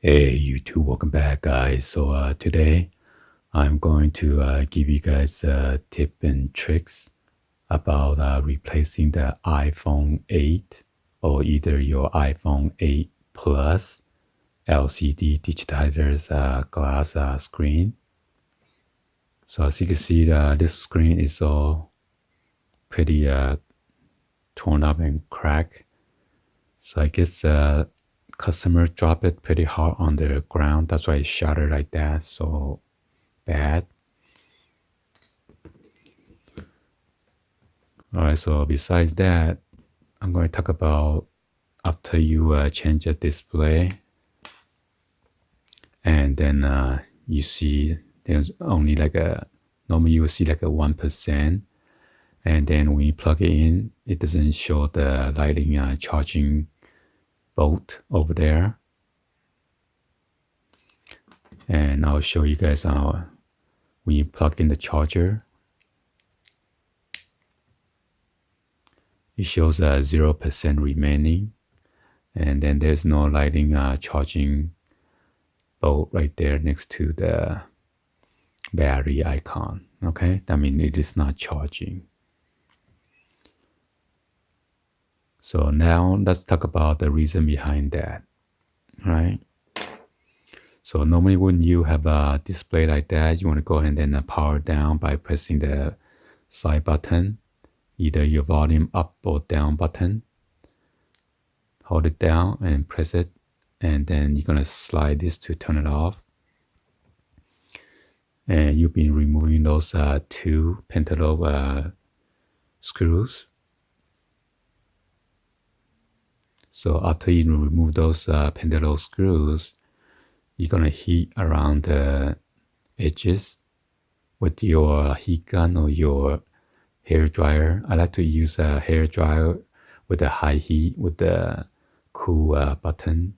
Hey YouTube, welcome back guys. So today I'm going to give you guys a tip and tricks about replacing the iPhone 8 or either your iPhone 8 Plus LCD digitizer's glass screen. So as you can see, this screen is all pretty torn up and cracked. So I guess customer dropped it pretty hard on the ground. That's why it shattered like that. So bad. All right, so besides that, I'm going to talk about after you change the display and then you see there's only like normally you will see like a 1%, and then when you plug it in, it doesn't show the lighting charging bolt over there. And I'll show you guys when you plug in the charger, it shows 0% remaining, and then there's no lighting charging bolt right there next to the battery icon. Okay, that means it is not charging. So now let's talk about the reason behind that, right? So normally when you have a display like that, you want to go ahead and then power down by pressing the side button, either your volume up or down button. Hold it down and press it, and then you're going to slide this to turn it off. And you've been removing those two pentalobe screws. So after you remove those pentalobe screws, you're going to heat around the edges with your heat gun or your hair dryer. I like to use a hair dryer with a high heat with the cool button,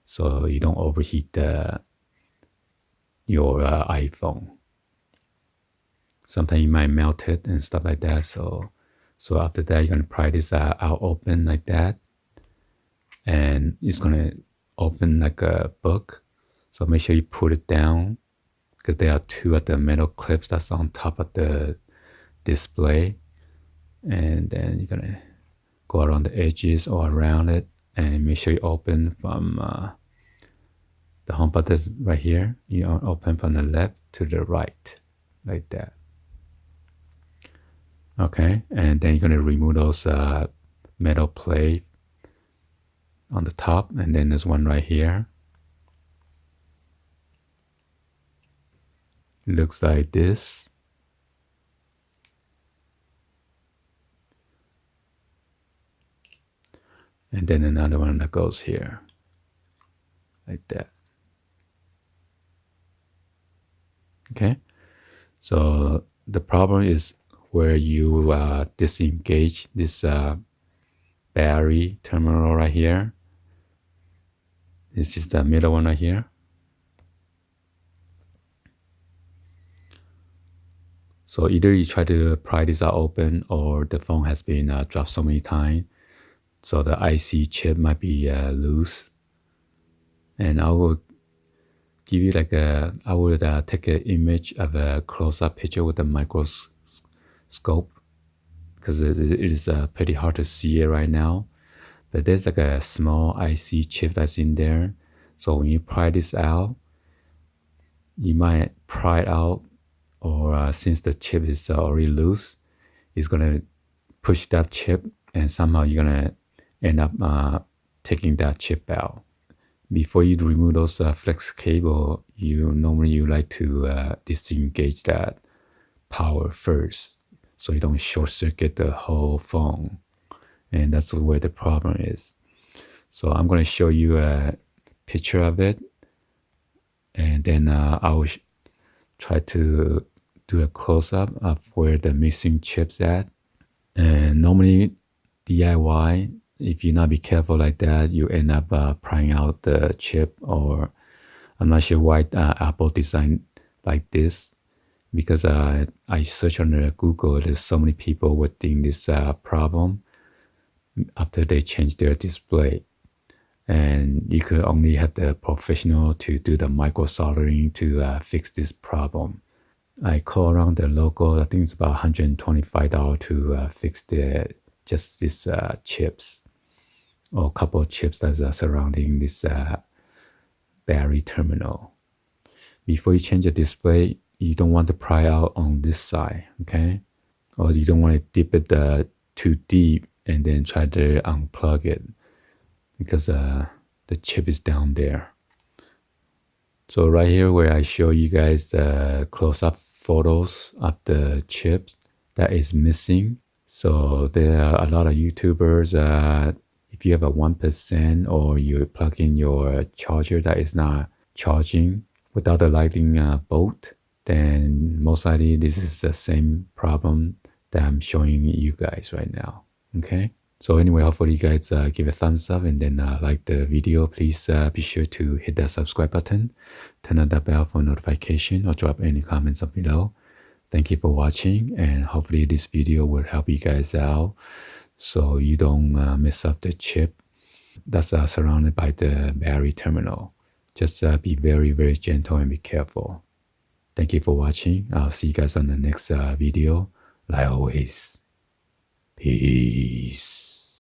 so you don't overheat your iPhone. Sometimes you might melt it and stuff like that. So after that, you're gonna pry this out open like that, and it's gonna open like a book. So make sure you put it down, because there are two of the metal clips that's on top of the display, and then you're gonna go around the edges or around it, and make sure you open from the home button is right here. You open from the left to the right, like that. Okay, and then you're gonna remove those metal plate on the top, and then there's one right here. It looks like this. And then another one that goes here, like that. Okay, so the problem is where you disengage this battery terminal right here. This is the middle one right here. So either you try to pry this out open, or the phone has been dropped so many times, so the IC chip might be loose. And I will give you like I would take an image of a close-up picture with a microscope, because it is pretty hard to see it right now. But there's like a small IC chip that's in there. So when you pry this out, you might pry it out, or since the chip is already loose, it's gonna push that chip, and somehow you're gonna end up taking that chip out. Before you remove those flex cable, you like to disengage that power first, so you don't short circuit the whole phone. And that's where the problem is. So I'm going to show you a picture of it, and then I will try to do a close-up of where the missing chip's at. And normally DIY, if you not be careful like that, you end up prying out the chip. Or I'm not sure why Apple designed like this, because I searched on Google. There's so many people with this problem after they changed their display. and you could only have the professional to do the micro soldering to fix this problem. I call around the local, I think it's about $125 to fix just these chips, or a couple of chips that are surrounding this battery terminal. Before you change the display, you don't want to pry out on this side, okay? Or you don't want to dip it too deep and then try to unplug it, because the chip is down there. So right here where I show you guys the close-up photos of the chip that is missing. So there are a lot of YouTubers, if you have a 1% or you plug in your charger that is not charging without the lightning bolt, then most likely this is the same problem that I'm showing you guys right now, okay? So anyway, hopefully you guys give a thumbs up and then like the video. Please be sure to hit that subscribe button, turn on the bell for notification, or drop any comments up below. Thank you for watching, and hopefully this video will help you guys out so you don't mess up the chip that's surrounded by the battery terminal. Just be very, very gentle and be careful. Thank you for watching. I'll see you guys on the next video. Like always, peace.